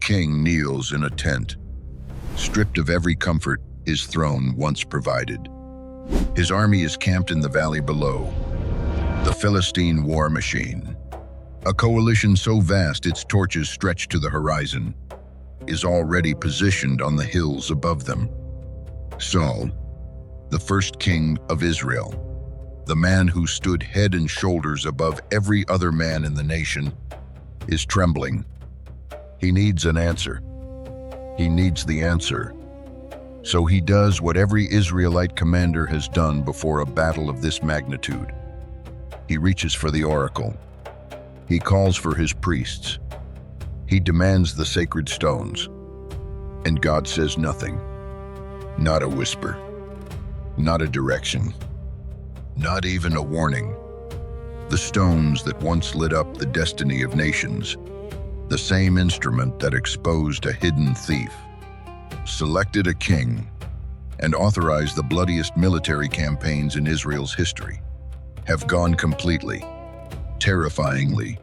king kneels in a tent. Stripped of every comfort his throne once provided. His army is camped in the valley below, the Philistine war machine. A coalition so vast its torches stretch to the horizon is already positioned on the hills above them. Saul, the first king of Israel, the man who stood head and shoulders above every other man in the nation, is trembling. He needs an answer. He needs the answer. So he does what every Israelite commander has done before a battle of this magnitude. He reaches for the oracle. He calls for his priests. He demands the sacred stones. And God says nothing. Not a whisper. Not a direction. Not even a warning. The stones that once lit up the destiny of nations, the same instrument that exposed a hidden thief, selected a king, and authorized the bloodiest military campaigns in Israel's history, have gone completely, terrifyingly,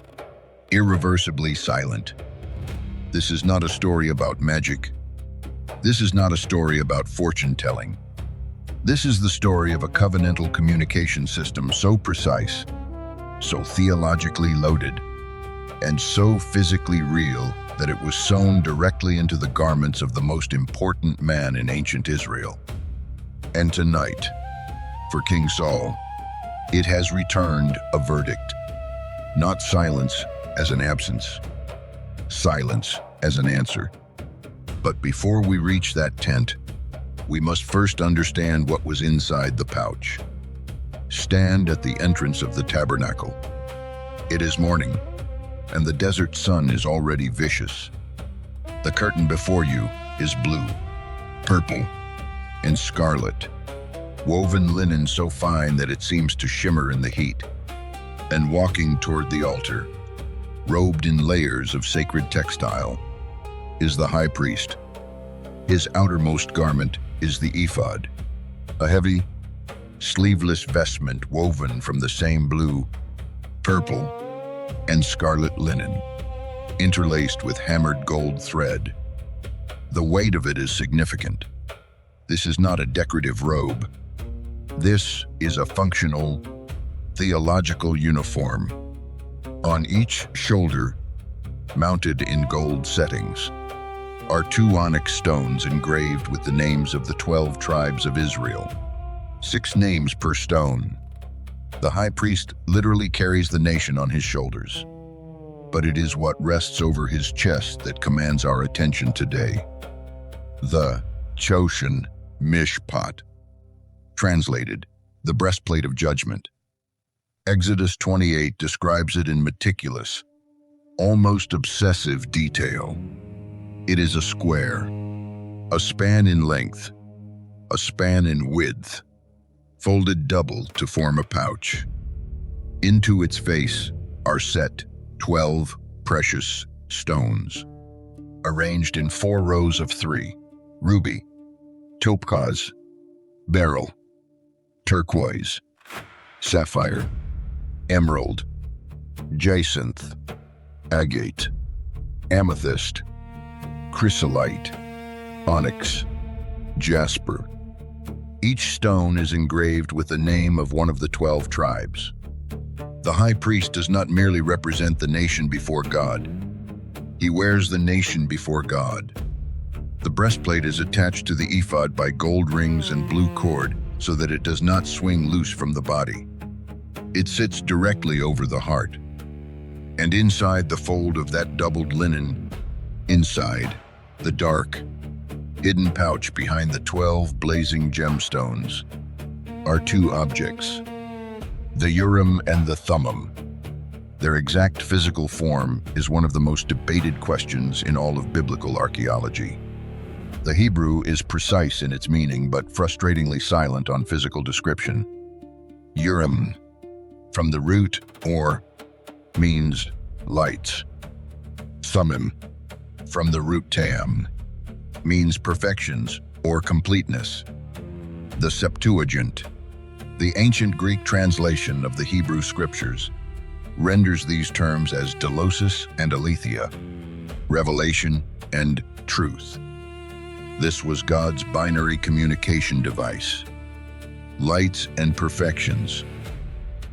irreversibly silent. This is not a story about magic. This is not a story about fortune-telling. This is the story of a covenantal communication system so precise, so theologically loaded, and so physically real that it was sewn directly into the garments of the most important man in ancient Israel. And tonight, for King Saul, it has returned a verdict. Not silence as an absence, silence as an answer. But before we reach that tent, we must first understand what was inside the pouch. Stand at the entrance of the tabernacle. It is morning, and the desert sun is already vicious. The curtain before you is blue, purple, and scarlet, woven linen so fine that it seems to shimmer in the heat. And walking toward the altar, robed in layers of sacred textile, is the high priest. His outermost garment is the ephod, a heavy, sleeveless vestment woven from the same blue, purple, and scarlet linen, interlaced with hammered gold thread. The weight of it is significant. This is not a decorative robe. This is a functional, theological uniform. On each shoulder, mounted in gold settings, are 2 onyx stones engraved with the names of the 12 tribes of Israel. 6 names per stone. The high priest literally carries the nation on his shoulders. But it is what rests over his chest that commands our attention today. The Choshen Mishpat. Translated, the Breastplate of Judgment. Exodus 28 describes it in meticulous, almost obsessive detail. It is a square, a span in length, a span in width, folded double to form a pouch. Into its face are set 12 precious stones, arranged in 4 rows of 3: ruby, topaz, beryl, turquoise, sapphire, emerald, jacinth, agate, amethyst, chrysolite, onyx, jasper. Each stone is engraved with the name of one of the 12 tribes. The high priest does not merely represent the nation before God. He wears the nation before God. The breastplate is attached to the ephod by gold rings and blue cord so that it does not swing loose from the body. It sits directly over the heart. And inside the fold of that doubled linen, inside the dark, hidden pouch behind the 12 blazing gemstones, are 2 objects: the Urim and the Thummim. Their exact physical form is one of the most debated questions in all of biblical archaeology. The Hebrew is precise in its meaning, but frustratingly silent on physical description. Urim, from the root or, means lights. Thummim, from the root tam, means perfections or completeness. The Septuagint, the ancient Greek translation of the Hebrew scriptures, renders these terms as doulosis and aletheia, revelation and truth. This was God's binary communication device. Lights and perfections,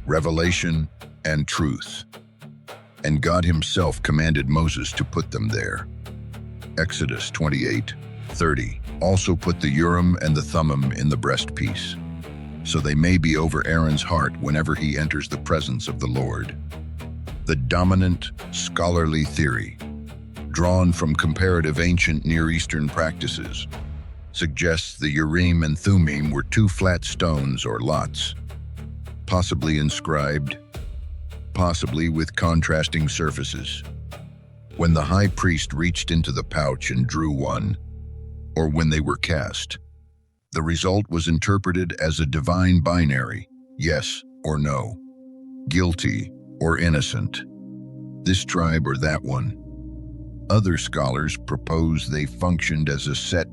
revelation and truth. And God himself commanded Moses to put them there. Exodus 28:30. Also put the Urim and the Thummim in the breastpiece, so they may be over Aaron's heart whenever he enters the presence of the Lord. The dominant scholarly theory, drawn from comparative ancient Near Eastern practices, suggests the Urim and Thummim were two flat stones or lots, possibly inscribed, possibly with contrasting surfaces. When the high priest reached into the pouch and drew one, or when they were cast, the result was interpreted as a divine binary, yes or no, guilty or innocent, this tribe or that one. Other scholars propose they functioned as a set,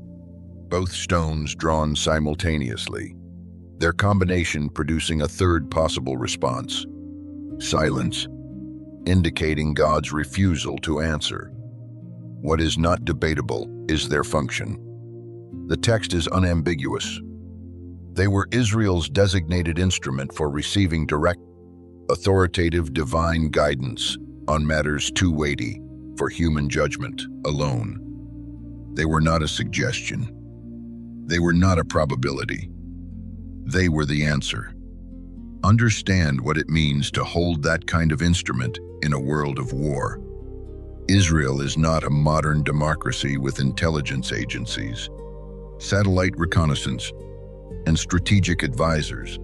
both stones drawn simultaneously, their combination producing a third possible response, silence, indicating God's refusal to answer. What is not debatable is their function. The text is unambiguous. They were Israel's designated instrument for receiving direct, authoritative divine guidance on matters too weighty for human judgment alone. They were not a suggestion. They were not a probability. They were the answer. Understand what it means to hold that kind of instrument in a world of war. Israel is not a modern democracy with intelligence agencies, satellite reconnaissance, and strategic advisors.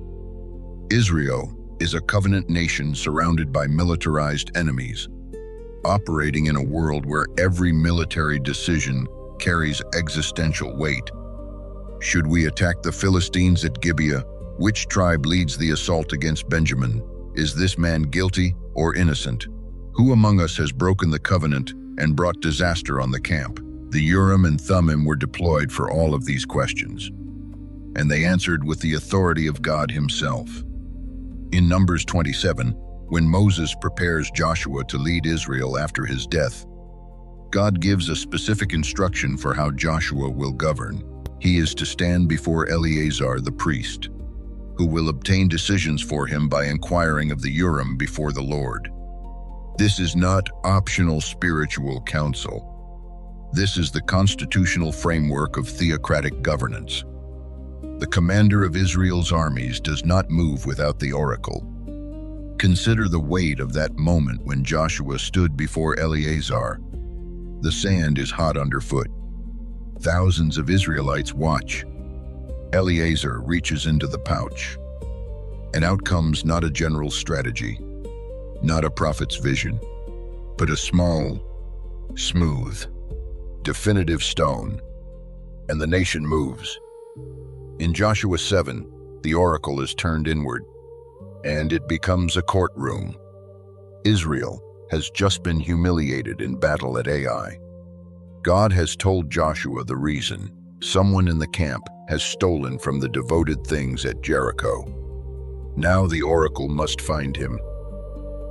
Israel is a covenant nation surrounded by militarized enemies, operating in a world where every military decision carries existential weight. Should we attack the Philistines at Gibeah? Which tribe leads the assault against Benjamin? Is this man guilty or innocent? Who among us has broken the covenant and brought disaster on the camp? The Urim and Thummim were deployed for all of these questions, and they answered with the authority of God himself. In Numbers 27, when Moses prepares Joshua to lead Israel after his death, God gives a specific instruction for how Joshua will govern. He is to stand before Eleazar the priest, who will obtain decisions for him by inquiring of the Urim before the Lord. This is not optional spiritual counsel. This is the constitutional framework of theocratic governance. The commander of Israel's armies does not move without the oracle. Consider the weight of that moment when Joshua stood before Eleazar. The sand is hot underfoot. Thousands of Israelites watch. Eleazar reaches into the pouch, and out comes not a general's strategy, not a prophet's vision, but a small, smooth, definitive stone, and the nation moves. In Joshua 7, the oracle is turned inward, and it becomes a courtroom. Israel has just been humiliated in battle at Ai. God has told Joshua the reason. Someone in the camp has stolen from the devoted things at Jericho. Now the oracle must find him.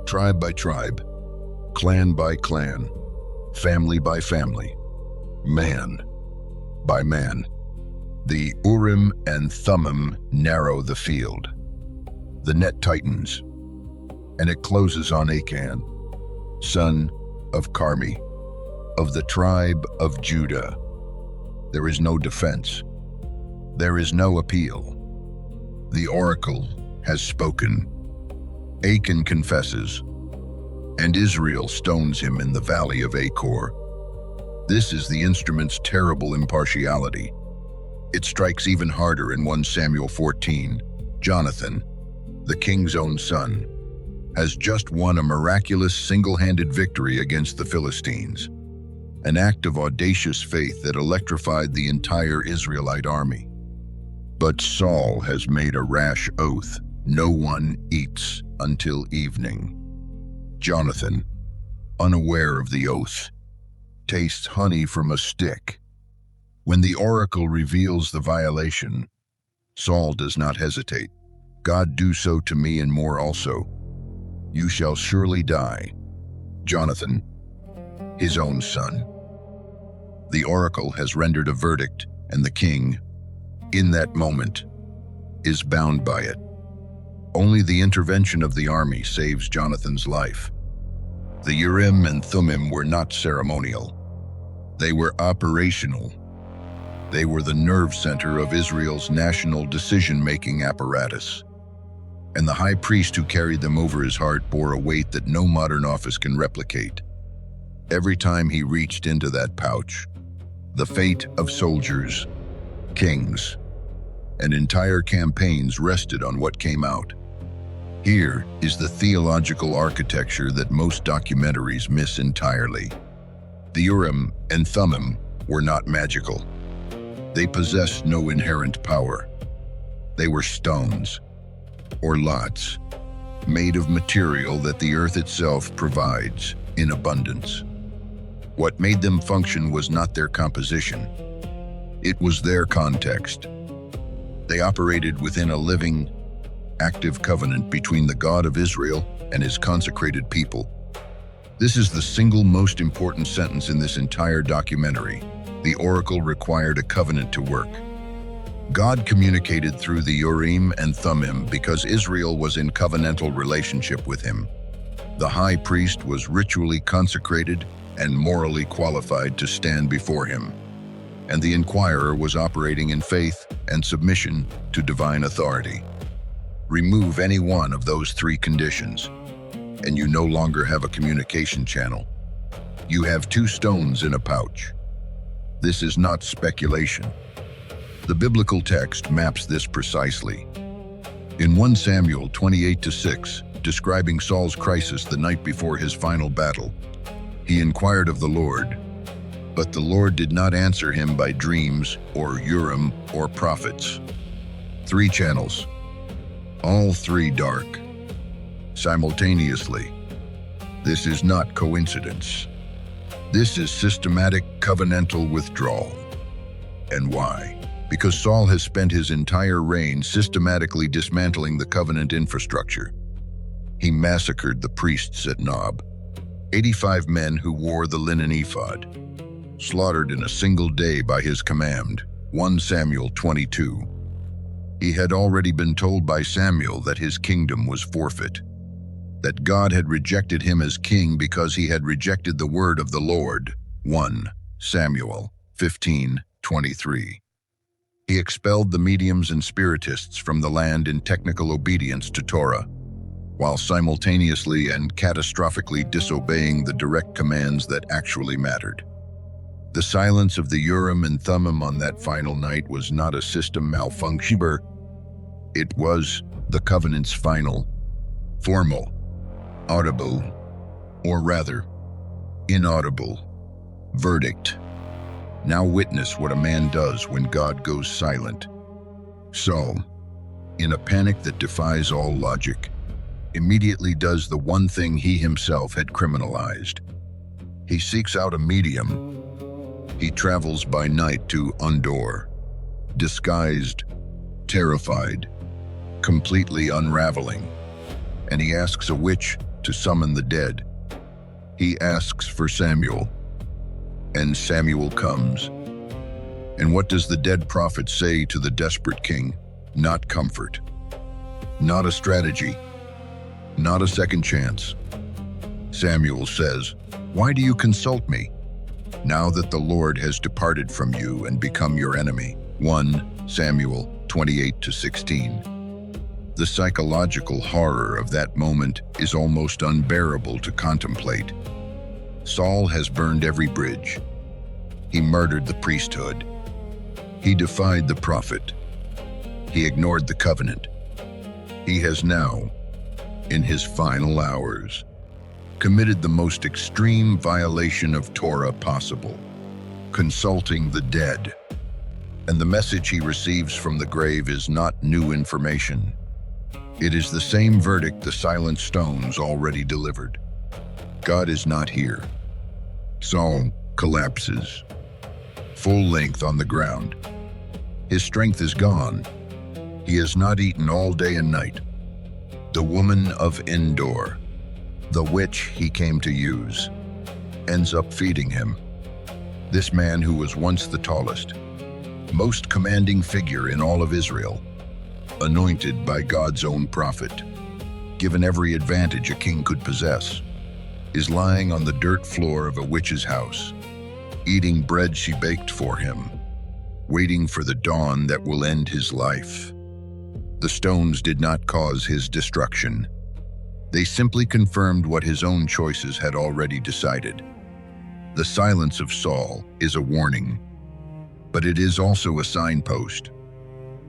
Tribe by tribe, clan by clan, family by family, man by man. The Urim and Thummim narrow the field. The net tightens, and it closes on Achan, son of Carmi, of the tribe of Judah. There is no defense. There is no appeal. The oracle has spoken. Achan confesses, and Israel stones him in the valley of Achor. This is the instrument's terrible impartiality. It strikes even harder in 1 Samuel 14. Jonathan, the king's own son, has just won a miraculous single-handed victory against the Philistines, an act of audacious faith that electrified the entire Israelite army. But Saul has made a rash oath: no one eats until evening. Jonathan, unaware of the oath, tastes honey from a stick. When the oracle reveals the violation, Saul does not hesitate. God, do so to me and more also. You shall surely die. Jonathan, his own son, The oracle has rendered a verdict, and the king, in that moment, is bound by it. Only the intervention of the army saves Jonathan's life. The Urim and Thummim were not ceremonial. They were operational. They were the nerve center of Israel's national decision-making apparatus. And the high priest who carried them over his heart bore a weight that no modern office can replicate. Every time he reached into that pouch, the fate of soldiers, kings, and entire campaigns rested on what came out. Here is the theological architecture that most documentaries miss entirely. The Urim and Thummim were not magical. They possessed no inherent power. They were stones, or lots, made of material that the earth itself provides in abundance. What made them function was not their composition. It was their context. They operated within a living, active covenant between the God of Israel and his consecrated people. This is the single most important sentence in this entire documentary. The oracle required a covenant to work. God communicated through the Urim and Thummim because Israel was in covenantal relationship with him. The high priest was ritually consecrated and morally qualified to stand before him, and the inquirer was operating in faith and submission to divine authority. Remove any one of those three conditions, and you no longer have a communication channel. You have two stones in a pouch. This is not speculation. The biblical text maps this precisely. In 1 Samuel 28-6, describing Saul's crisis the night before his final battle, he inquired of the Lord, but the Lord did not answer him by dreams or Urim or prophets. 3 channels, all 3 dark, simultaneously. This is not coincidence. This is systematic covenantal withdrawal. And why? Because Saul has spent his entire reign systematically dismantling the covenant infrastructure. He massacred the priests at Nob, 85 men who wore the linen ephod, slaughtered in a single day by his command, 1 Samuel 22. He had already been told by Samuel that his kingdom was forfeit, that God had rejected him as king because he had rejected the word of the Lord, 1 Samuel 15:23. He expelled the mediums and spiritists from the land in technical obedience to Torah, while simultaneously and catastrophically disobeying the direct commands that actually mattered. The silence of the Urim and Thummim on that final night was not a system malfunction. It was the covenant's final, formal, audible, or rather, inaudible, verdict. Now witness what a man does when God goes silent. Saul, in a panic that defies all logic, immediately does the one thing he himself had criminalized. He seeks out a medium. He travels by night to En-dor, disguised, terrified, completely unraveling, and he asks a witch to summon the dead. He asks for Samuel, and Samuel comes. And what does the dead prophet say to the desperate king? Not comfort, not a strategy, not a second chance. Samuel says, "Why do you consult me, now that the Lord has departed from you and become your enemy?" 1 Samuel 28-16. The psychological horror of that moment is almost unbearable to contemplate. Saul has burned every bridge. He murdered the priesthood. He defied the prophet. He ignored the covenant. He has now, in his final hours, committed the most extreme violation of Torah possible, consulting the dead. And the message he receives from the grave is not new information. It is the same verdict the silent stones already delivered. God is not here. Saul collapses, full length on the ground. His strength is gone. He has not eaten all day and night. The woman of En-dor, the witch he came to use, ends up feeding him. This man, who was once the tallest, most commanding figure in all of Israel, anointed by God's own prophet, given every advantage a king could possess, is lying on the dirt floor of a witch's house, eating bread she baked for him, waiting for the dawn that will end his life. The stones did not cause his destruction. They simply confirmed what his own choices had already decided. The silence of Saul is a warning, but it is also a signpost.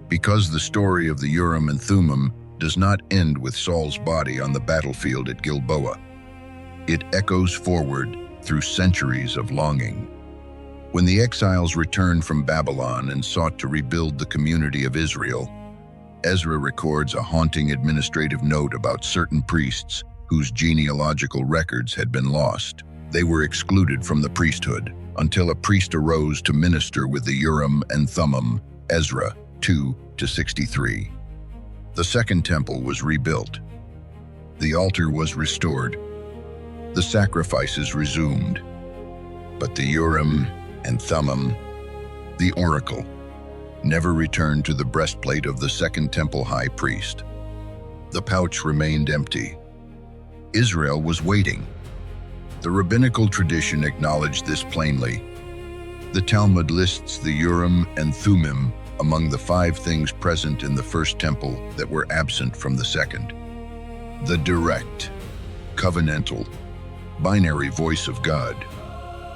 Because the story of the Urim and Thummim does not end with Saul's body on the battlefield at Gilboa. It echoes forward through centuries of longing. When the exiles returned from Babylon and sought to rebuild the community of Israel, Ezra records a haunting administrative note about certain priests whose genealogical records had been lost. They were excluded from the priesthood until a priest arose to minister with the Urim and Thummim, Ezra 2-63. The second temple was rebuilt. The altar was restored. The sacrifices resumed. But the Urim and Thummim, the oracle, never returned to the breastplate of the second temple high priest. The pouch remained empty. Israel was waiting. The rabbinical tradition acknowledged this plainly. The Talmud lists the Urim and Thummim among the 5 things present in the first temple that were absent from the second. The direct, covenantal, binary voice of God,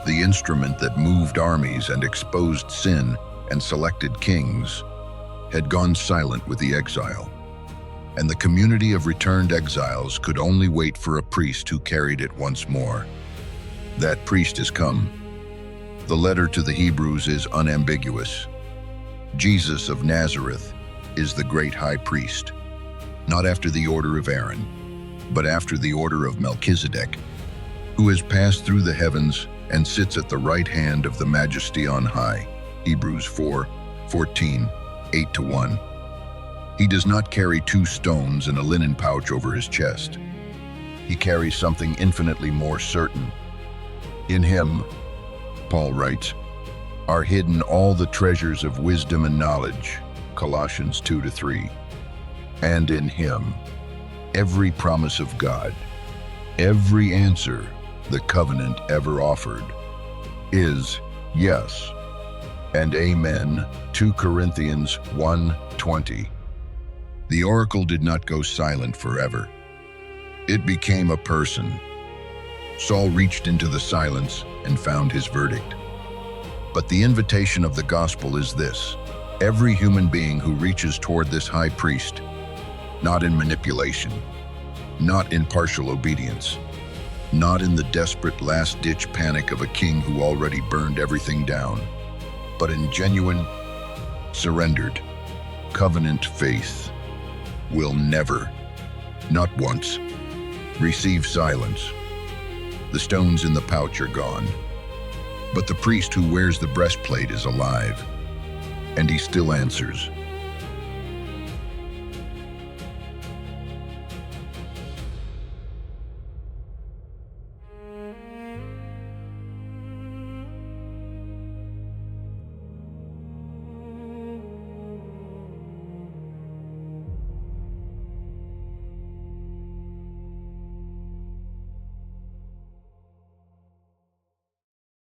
the instrument that moved armies and exposed sin and selected kings, had gone silent with the exile, and the community of returned exiles could only wait for a priest who carried it once more. That priest has come. The letter to the Hebrews is unambiguous. Jesus of Nazareth is the great high priest, not after the order of Aaron, but after the order of Melchizedek, who has passed through the heavens and sits at the right hand of the Majesty on high. Hebrews 4:14, 8-1. He does not carry 2 stones and a linen pouch over his chest. He carries something infinitely more certain. In him, Paul writes, are hidden all the treasures of wisdom and knowledge, Colossians 2-3. And in him, every promise of God, every answer the covenant ever offered, is yes and amen. 2 Corinthians 1:20. The oracle did not go silent forever. It became a person. Saul reached into the silence and found his verdict. But the invitation of the gospel is this: every human being who reaches toward this high priest, not in manipulation, not in partial obedience, not in the desperate last-ditch panic of a king who already burned everything down, but in genuine, surrendered, covenant faith, will never, not once, receive silence. The stones in the pouch are gone, but the priest who wears the breastplate is alive, and he still answers.